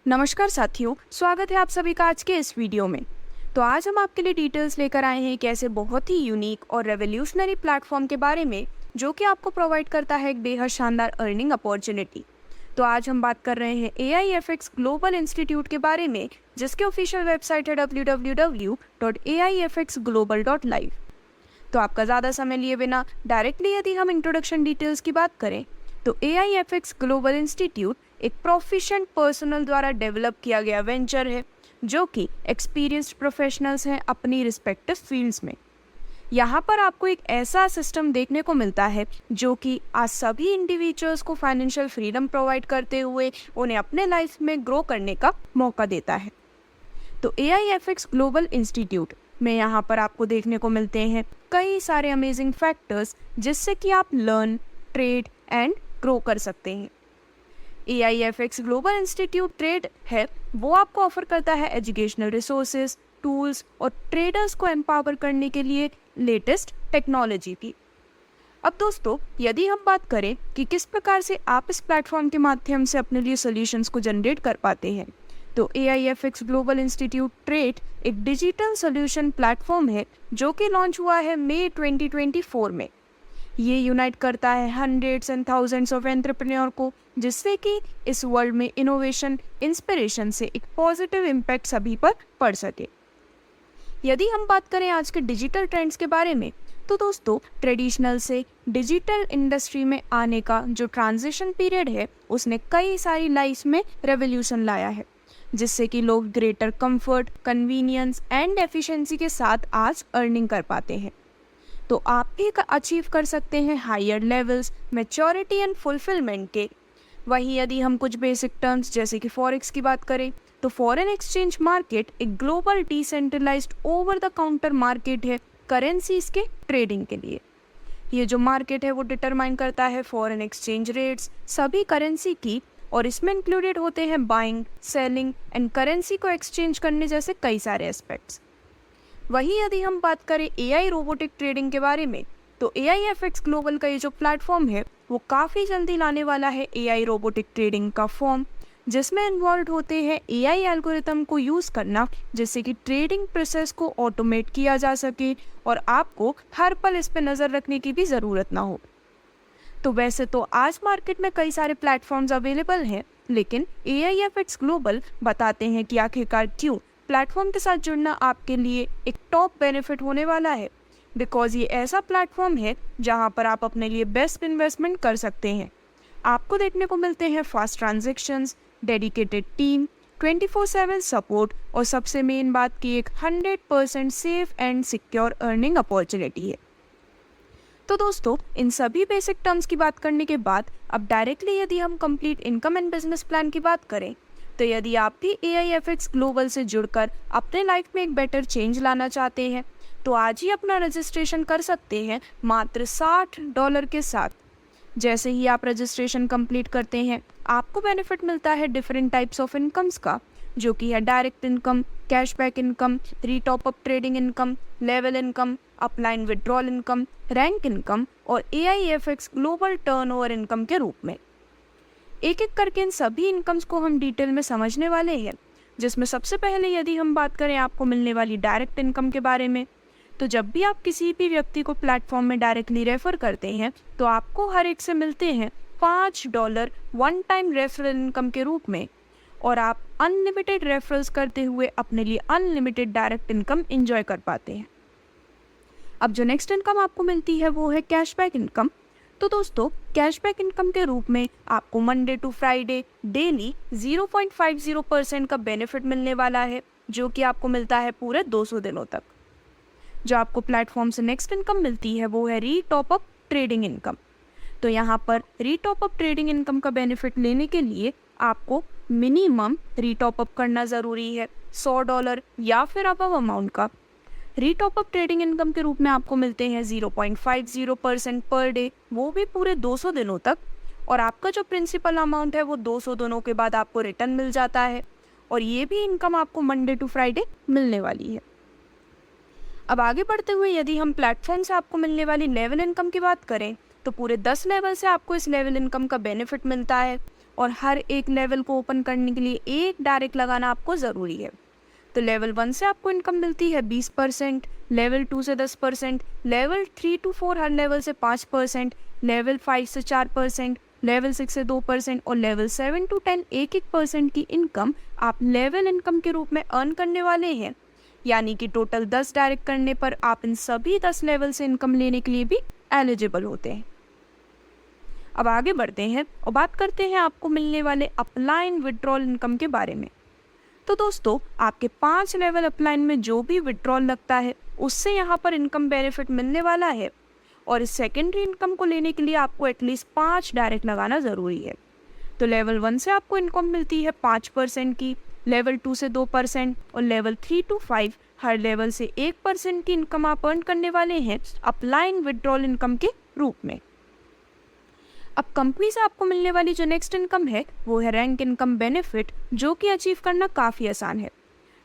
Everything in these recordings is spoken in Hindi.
नमस्कार साथियों, स्वागत है आप सभी का आज के इस वीडियो में। तो आज हम आपके लिए डिटेल्स लेकर आए हैं एक ऐसे बहुत ही यूनिक और रेवोल्यूशनरी प्लेटफॉर्म के बारे में जो कि आपको प्रोवाइड करता है एक बेहद शानदार अर्निंग अपॉर्चुनिटी। तो आज हम बात कर रहे हैं AIFX ग्लोबल इंस्टीट्यूट के बारे में, जिसके ऑफिशियल वेबसाइट है www.aifxglobal.live। तो आपका ज़्यादा समय लिए बिना डायरेक्टली यदि हम इंट्रोडक्शन डिटेल्स की बात करें तो AIFX ग्लोबल इंस्टीट्यूट एक प्रोफिशिएंट पर्सनल द्वारा डेवलप किया गया वेंचर है जो कि एक्सपीरियंस्ड प्रोफेशनल्स हैं अपनी रिस्पेक्टिव फील्ड्स में। यहाँ पर आपको एक ऐसा सिस्टम देखने को मिलता है जो कि आज सभी इंडिविजुअल्स को फाइनेंशियल फ्रीडम प्रोवाइड करते हुए उन्हें अपने लाइफ में ग्रो करने का मौका देता है। तो AIFX ग्लोबल इंस्टीट्यूट में यहाँ पर आपको देखने को मिलते हैं कई सारे अमेजिंग फैक्टर्स जिससे कि आप लर्न, ट्रेड एंड ग्रो कर सकते हैं। AIFX ग्लोबल इंस्टीट्यूट ट्रेड है वो आपको ऑफर करता है एजुकेशनल रिसोर्सेज, टूल्स और ट्रेडर्स को एम्पावर करने के लिए लेटेस्ट टेक्नोलॉजी की। अब दोस्तों, यदि हम बात करें कि किस प्रकार से आप इस प्लेटफॉर्म के माध्यम से अपने लिए सॉल्यूशंस को जनरेट कर पाते हैं, तो AIFX ग्लोबल इंस्टीट्यूट ट्रेड एक डिजिटल सॉल्यूशन प्लेटफॉर्म है जो कि लॉन्च हुआ है मई 2024 में। ये यूनाइट करता है hundreds and thousands of entrepreneur को, जिससे कि इस वर्ल्ड में इनोवेशन, इंस्पिरेशन से एक पॉजिटिव इम्पैक्ट सभी पर पड़ सके। यदि हम बात करें आज के डिजिटल ट्रेंड्स के बारे में, तो दोस्तों ट्रेडिशनल से डिजिटल इंडस्ट्री में आने का जो ट्रांजिशन पीरियड है उसने कई सारी लाइफ में रेवोल्यूशन लाया है, जिससे कि लोग greater comfort, convenience and efficiency के साथ आज अर्निंग कर पाते हैं। तो आप भी अचीव कर सकते हैं higher levels, maturity and fulfilment के। वहीं यदि हम कुछ बेसिक टर्म्स जैसे कि फॉरेक्स की बात करें, तो फॉरेन एक्सचेंज मार्केट एक global decentralised over the counter market है करेंसीज के ट्रेडिंग के लिए। ये जो मार्केट है वो डिटरमाइन करता है फॉरेन एक्सचेंज रेट्स सभी करेंसी की, और इसमें इंक्लूडेड होते हैं बाइंग, सेलिंग एंड करेंसी को एक्सचेंज करने जैसे कई सारे एस्पेक्ट्स। वहीं यदि हम बात करें AI रोबोटिक ट्रेडिंग के बारे में, तो AIFX ग्लोबल का ये जो प्लेटफॉर्म है वो काफ़ी जल्दी लाने वाला है AI रोबोटिक ट्रेडिंग का फॉर्म, जिसमें इन्वॉल्व होते हैं AI एल्गोरिथम को यूज़ करना, जिससे कि ट्रेडिंग प्रोसेस को ऑटोमेट किया जा सके और आपको हर पल इस पर नज़र रखने की भी ज़रूरत ना हो। तो वैसे तो आज मार्केट में कई सारे प्लेटफॉर्म्स अवेलेबल हैं, लेकिन AIFX ग्लोबल बताते हैं कि आखिरकार क्यों प्लेटफॉर्म के साथ जुड़ना आपके लिए एक टॉप बेनिफिट होने वाला है। बिकॉज ये ऐसा प्लेटफॉर्म है जहां पर आप अपने लिए बेस्ट इन्वेस्टमेंट कर सकते हैं। आपको देखने को मिलते हैं fast transactions, dedicated team, 24/7 support और सबसे मेन बात की एक 100% safe and secure earning opportunity है। तो दोस्तों, इन सभी बेसिक टर्म्स की बात करने के बाद अब डायरेक्टली यदि हम complete income and business plan की बात करें, तो यदि आप भी AIFX ग्लोबल से जुड़कर अपने लाइफ में एक बेटर चेंज लाना चाहते हैं, तो आज ही अपना रजिस्ट्रेशन कर सकते हैं मात्र $60 के साथ। जैसे ही आप रजिस्ट्रेशन कंप्लीट करते हैं, आपको बेनिफिट मिलता है डिफरेंट टाइप्स ऑफ इनकम्स का, जो कि है direct income, cashback income, retop up trading income, level income, upline withdrawal income, rank income और AIFX ग्लोबल टर्नओवर इनकम के रूप में। एक एक करके इन सभी इनकम्स को हम डिटेल में समझने वाले हैं, जिसमें सबसे पहले यदि हम बात करें आपको मिलने वाली डायरेक्ट इनकम के बारे में, तो जब भी आप किसी भी व्यक्ति को प्लेटफॉर्म में डायरेक्टली रेफर करते हैं तो आपको हर एक से मिलते हैं $5 वन टाइम रेफरल इनकम के रूप में, और आप अनलिमिटेड रेफरल्स करते हुए अपने लिए अनलिमिटेड डायरेक्ट इनकम एंजॉय कर पाते हैं। अब जो नेक्स्ट इनकम आपको मिलती है वो है कैशबैक इनकम। तो दोस्तों, कैशबैक इनकम के रूप में आपको मंडे टू फ्राइडे डेली 0.50% का बेनिफिट मिलने वाला है, जो कि आपको मिलता है पूरे 200 दिनों तक। जो आपको प्लेटफॉर्म से नेक्स्ट इनकम मिलती है वो है रीटॉप अप ट्रेडिंग इनकम। तो यहाँ पर रीटॉप अप ट्रेडिंग इनकम का बेनिफिट लेने के लिए आपको मिनिमम रीटॉप अप करना ज़रूरी है $100 या फिर अबव अमाउंट का। रीटॉप अप ट्रेडिंग इनकम के रूप में आपको मिलते हैं 0.50% पर डे, वो भी पूरे 200 दिनों तक, और आपका जो प्रिंसिपल अमाउंट है वो 200 दिनों के बाद आपको रिटर्न मिल जाता है, और ये भी इनकम आपको मंडे टू फ्राइडे मिलने वाली है। अब आगे बढ़ते हुए यदि हम प्लेटफॉर्म से आपको मिलने वाली लेवल इनकम की बात करें, तो पूरे 10 लेवल से आपको इस लेवल इनकम का बेनिफिट मिलता है, और हर एक लेवल को ओपन करने के लिए एक डायरेक्ट लगाना आपको ज़रूरी है। तो लेवल 1 से आपको इनकम मिलती है 20%, लेवल 2 से 10%, लेवल 3 to 4 हर लेवल से 5%, लेवल 5 से 4%, लेवल 6 से 2% और लेवल 7 to 10 1% की इनकम आप लेवल इनकम के रूप में अर्न करने वाले हैं। यानी कि टोटल 10 डायरेक्ट करने पर आप इन सभी 10 लेवल से इनकम लेने के लिए भी एलिजिबल होते हैं। अब आगे बढ़ते हैं और बात करते हैं आपको मिलने वाले अपलाइन विड्रॉल इनकम के बारे में। तो दोस्तों, आपके 5 लेवल अपलाइन में जो भी विड्रॉल लगता है उससे यहाँ पर इनकम बेनिफिट मिलने वाला है, और इस सेकेंडरी इनकम को लेने के लिए आपको एटलीस्ट 5 डायरेक्ट लगाना ज़रूरी है। तो लेवल 1 से आपको इनकम मिलती है 5% की, लेवल 2 से 2% और लेवल 3 to 5 हर लेवल से 1% की इनकम आप अर्न करने वाले हैं अपलाइन विड्रॉल इनकम के रूप में। अब कंपनी से आपको मिलने वाली जो नेक्स्ट इनकम है वो है रैंक इनकम बेनिफिट, जो कि अचीव करना काफ़ी आसान है।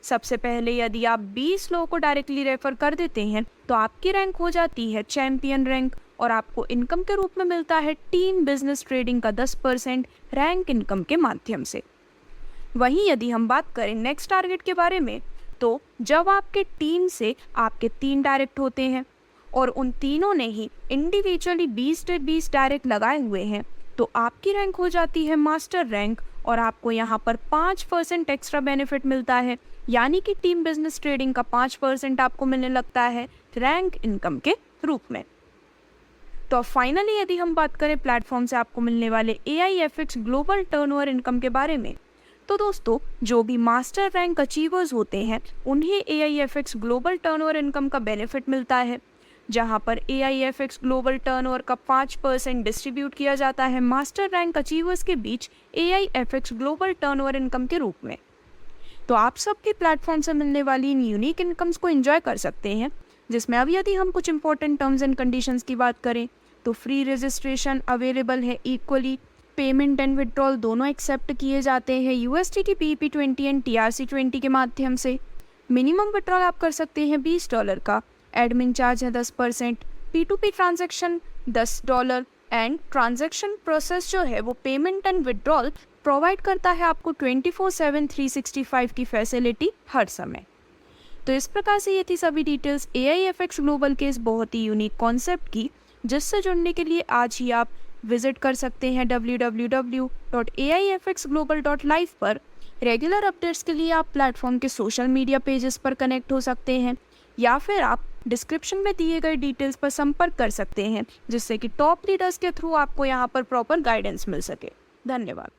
सबसे पहले यदि आप 20 लोगों को डायरेक्टली रेफर कर देते हैं तो आपकी रैंक हो जाती है चैंपियन रैंक, और आपको इनकम के रूप में मिलता है टीम बिजनेस ट्रेडिंग का 10% रैंक इनकम के माध्यम से। वहीं यदि हम बात करें नेक्स्ट टारगेट के बारे में, तो जब आपके टीम से आपके 3 डायरेक्ट होते हैं और उन तीनों ने ही इंडिविजुअली 20 से 20 डायरेक्ट लगाए हुए हैं, तो आपकी रैंक हो जाती है मास्टर रैंक, और आपको यहाँ पर 5% एक्स्ट्रा बेनिफिट मिलता है। यानी कि टीम बिजनेस ट्रेडिंग का 5% आपको मिलने लगता है रैंक इनकम के रूप में। तो फाइनली यदि हम बात करें प्लेटफॉर्म से आपको मिलने वाले AIFX ग्लोबल टर्नओवर इनकम के बारे में, तो दोस्तों, जो भी मास्टर रैंक अचीवर्स होते हैं उन्हें AIFX ग्लोबल टर्नओवर इनकम का बेनिफिट मिलता है, जहां पर AIFX ग्लोबल टर्नओवर का 5% डिस्ट्रीब्यूट किया जाता है मास्टर रैंक अचीवर्स के बीच AIFX ग्लोबल टर्नओवर इनकम के रूप में। तो आप सबके प्लेटफॉर्म से मिलने वाली इन यूनिक इनकम्स को एंजॉय कर सकते हैं, जिसमें अब यदि हम कुछ इंपॉर्टेंट टर्म्स एंड कंडीशंस की बात करें तो फ्री रजिस्ट्रेशन अवेलेबल है इक्वली, पेमेंट एंड विड्रॉल दोनों एक्सेप्ट किए जाते हैं USDT PEP20 एंड TRC20 के माध्यम से। मिनिमम विड्रॉल आप कर सकते हैं $20 का, एडमिन चार्ज है 10%, P2P transaction $10 and transaction process जो है वो पेमेंट एंड विड्रॉल प्रोवाइड करता है आपको 24/7 365 की फैसिलिटी हर समय। तो इस प्रकार से ये थी सभी डिटेल्स AIFX ग्लोबल के इस बहुत ही यूनिक कॉन्सेप्ट की, जिससे जुड़ने के लिए आज ही आप विजिट कर सकते हैं www.aifxglobal.live पर। रेगुलर अपडेट्स के लिए आप प्लेटफॉर्म के सोशल मीडिया पेजेस पर कनेक्ट हो सकते हैं, या फिर आप डिस्क्रिप्शन में दिए गए डिटेल्स पर संपर्क कर सकते हैं, जिससे कि टॉप लीडर्स के थ्रू आपको यहाँ पर प्रॉपर गाइडेंस मिल सके। धन्यवाद।